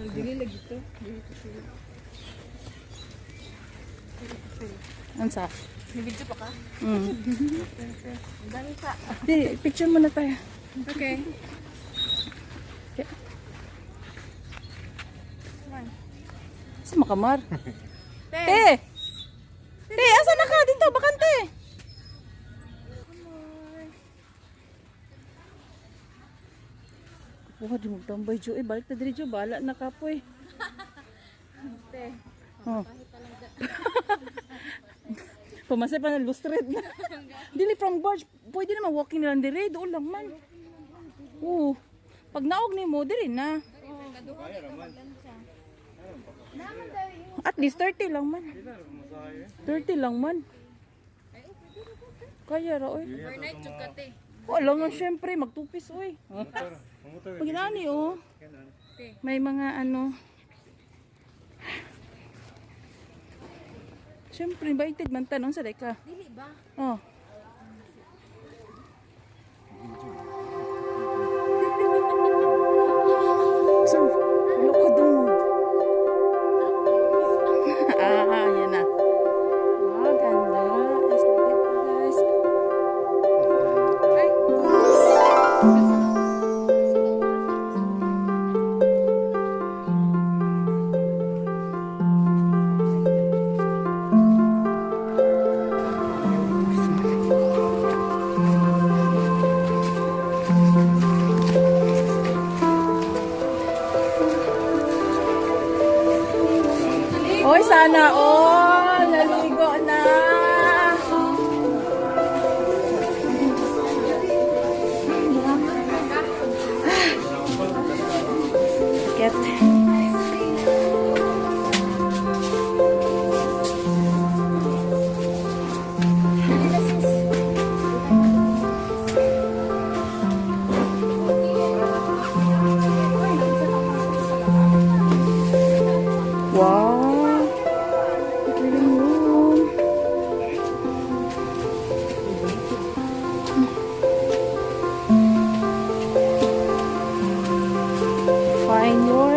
Dili lagi to. Ansa? May video pa ka? Ang dami pa. Di, picture muna tayo. Okay. Okay. Come on. Sa makamar. Te! Te! Te, asa na ka? Dito, bakante. Kuha, di mo tambay, Jo. Balik na diri, Jo. Bala na kapoy. Te. Oh. Pamasay pa na lustred na. Dili from barge. Pwede naman walking lang diri. Doon lang man. Oo. Pag naog ni mo, diri na. At least 30 lang man. 30 lang man. Kaya ra, oy. Overnight, chug ka, te. Wala nga, syempre. Magtupis, oy. Pag inani, oh. May mga ano. Syempre, invited man tanong sa ka. Dili ba? Oh. So, wala ka dong. Yan na. Ah, ganda. Let's look at it, guys. Ay! Oy, sana all. Naligo na. Get. Wow. Living room. Find your,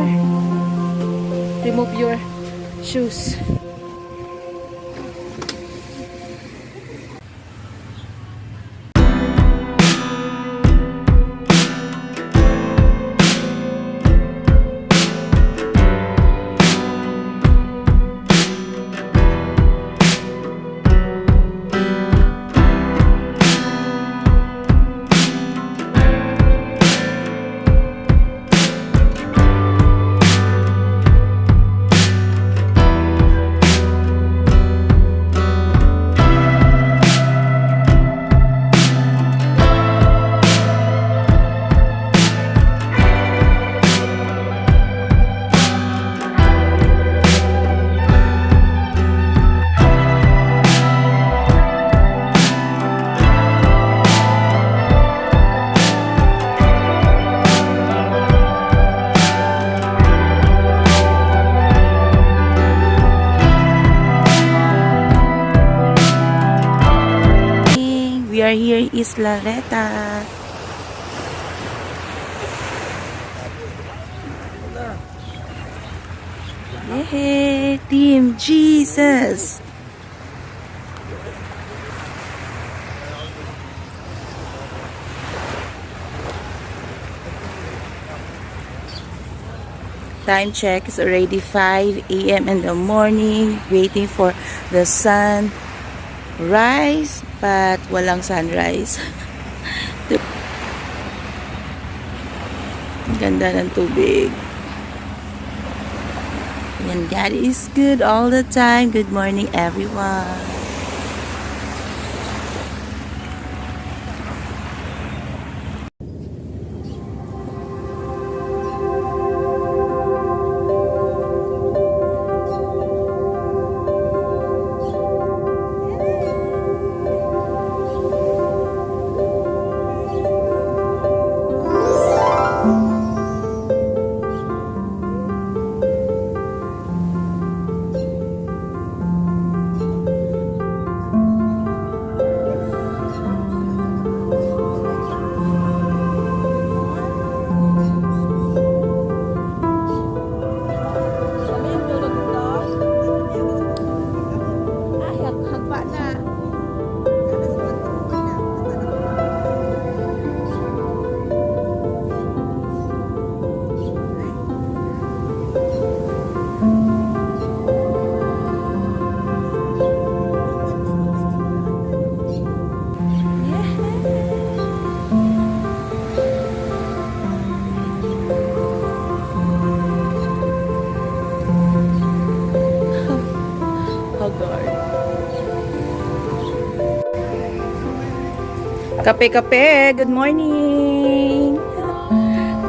remove your shoes. We are here in Islareta. Yay, Team Jesus. Time check is already 5 a.m. in the morning, waiting for the sun rise, but walang sunrise. Ganda ng tubig. And God is good all the time. Good morning, everyone. Kape-kape, good morning!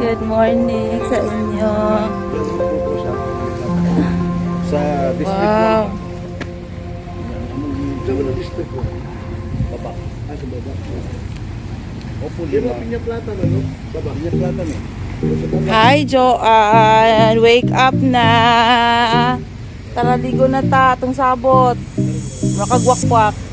Good morning sa inyo. Sa district Wow! district ko. Baba. Ay, sa baba. Opo, lima. Pinya plata na, no? Baba. Pinya plata na. Hi, Joanne! Wake up na! Tara, ligo na ta, itong sabot. Makagwak-gwak.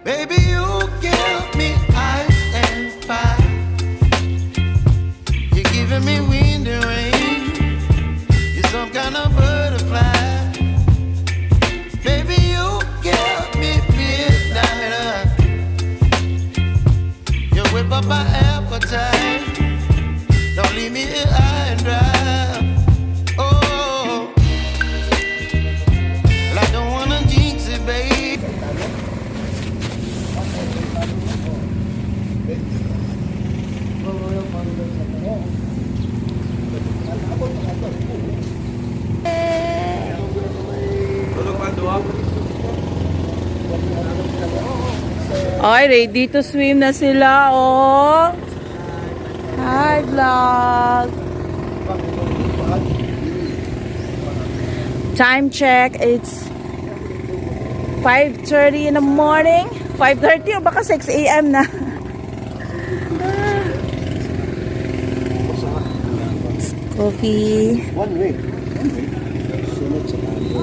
Baby, you give me ice and fire. You're giving me wind and rain. You're some kind of butterfly. Baby, you give me midnight. You whip up my appetite. Don't leave me here high and dry. Oh, well, I don't wanna jinx it, babe. Ay, ready to swim na sila, oh. Hi, vlog. Time check, it's 5:30 in the morning. 5:30 o baka 6 a.m. na. Coffee. One way. Sunod sa tayo.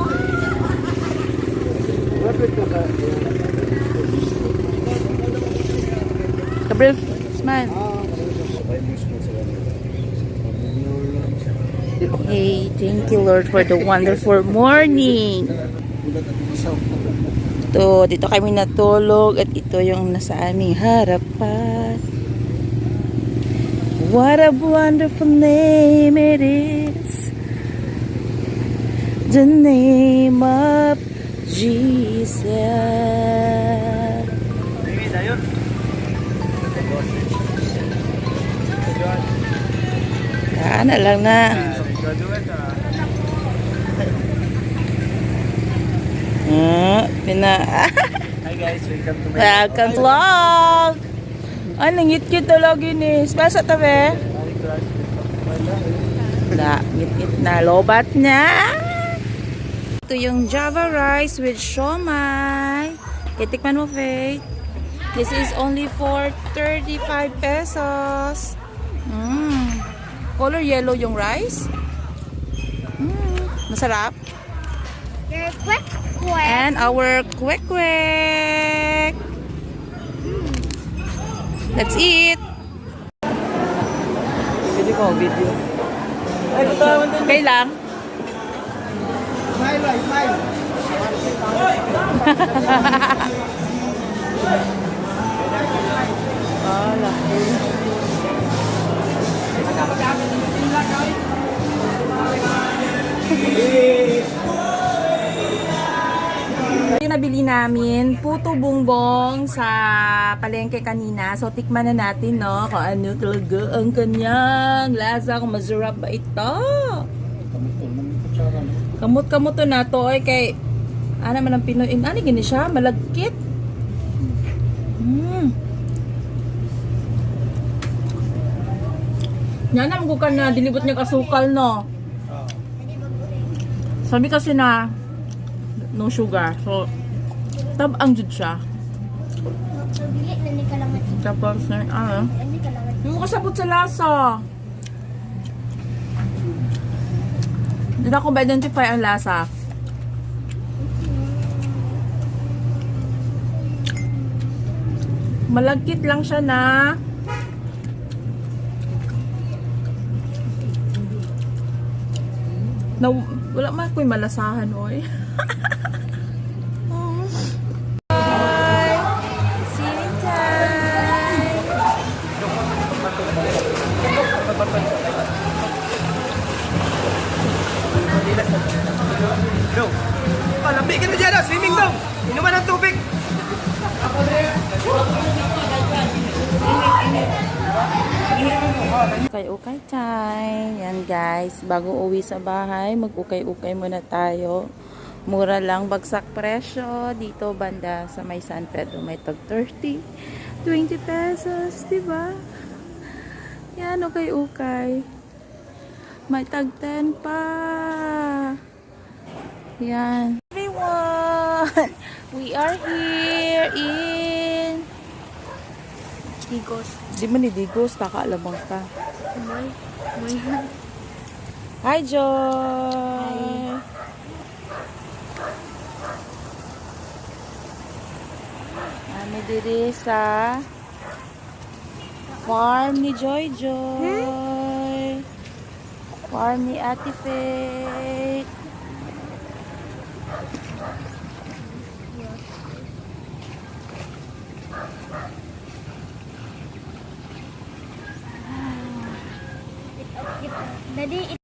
Rapid ka ba? Gabriel, smile. Sabay mo sunod sa tayo. Hey, thank you Lord for the wonderful morning. Ito, dito kami natulog at ito yung nasa aming harapan. What a wonderful name it is. The name of Jesus. Kana lang na. Hi guys, welcome to Welcome vlog. Ay, nangit-kit talaga ni. Spasa tabi. Wala, ngit-ngit na. Lobat na. Ito yung Java rice with siomai. Kitikman mo, Faith. This is only for 35 pesos. Color yellow yung rice. Masarap. Your quick. And our kwek-kwek. Let's eat. Video ko, video. Okay lang. Smile, smile. Yung nabili namin, puto bongbong sa palengke kanina. So, tikman na natin, no? Kung ano talaga ang kanyang lasa. Kung masarap ba ito. Kamot-kamot to na to. Ay, kay... Ano man ang Pinoy? Ano gini siya? Malagkit. Yan naman ko ka na dilibot niya kasukal, no? Sabi kasi na no sugar. So, tab-ang jud siya. Tapos, yung kasabot sa lasa. Hindi na ako ma-identify ang lasa. Malagkit lang siya na wala man ko'y malasahan, oy. Sing time! lambi ka na dyan, swimming daw. Inuman ng tubig. Ukay-ukay time. Yan guys, bago uwi sa bahay, mag-ukay-ukay muna tayo. Mura lang, bagsak presyo. Dito banda sa may San Pedro, may tag 30, 20 pesos, diba? Yan, ukay-ukay. May tag 10 pa. Yan. Everyone, we are here in Digos. di man ni Digos, takaalamang ka. May. Hi, Joy! Kami diri sa farm ni Joy Joy. Farm ni Ate Faith. Daddy,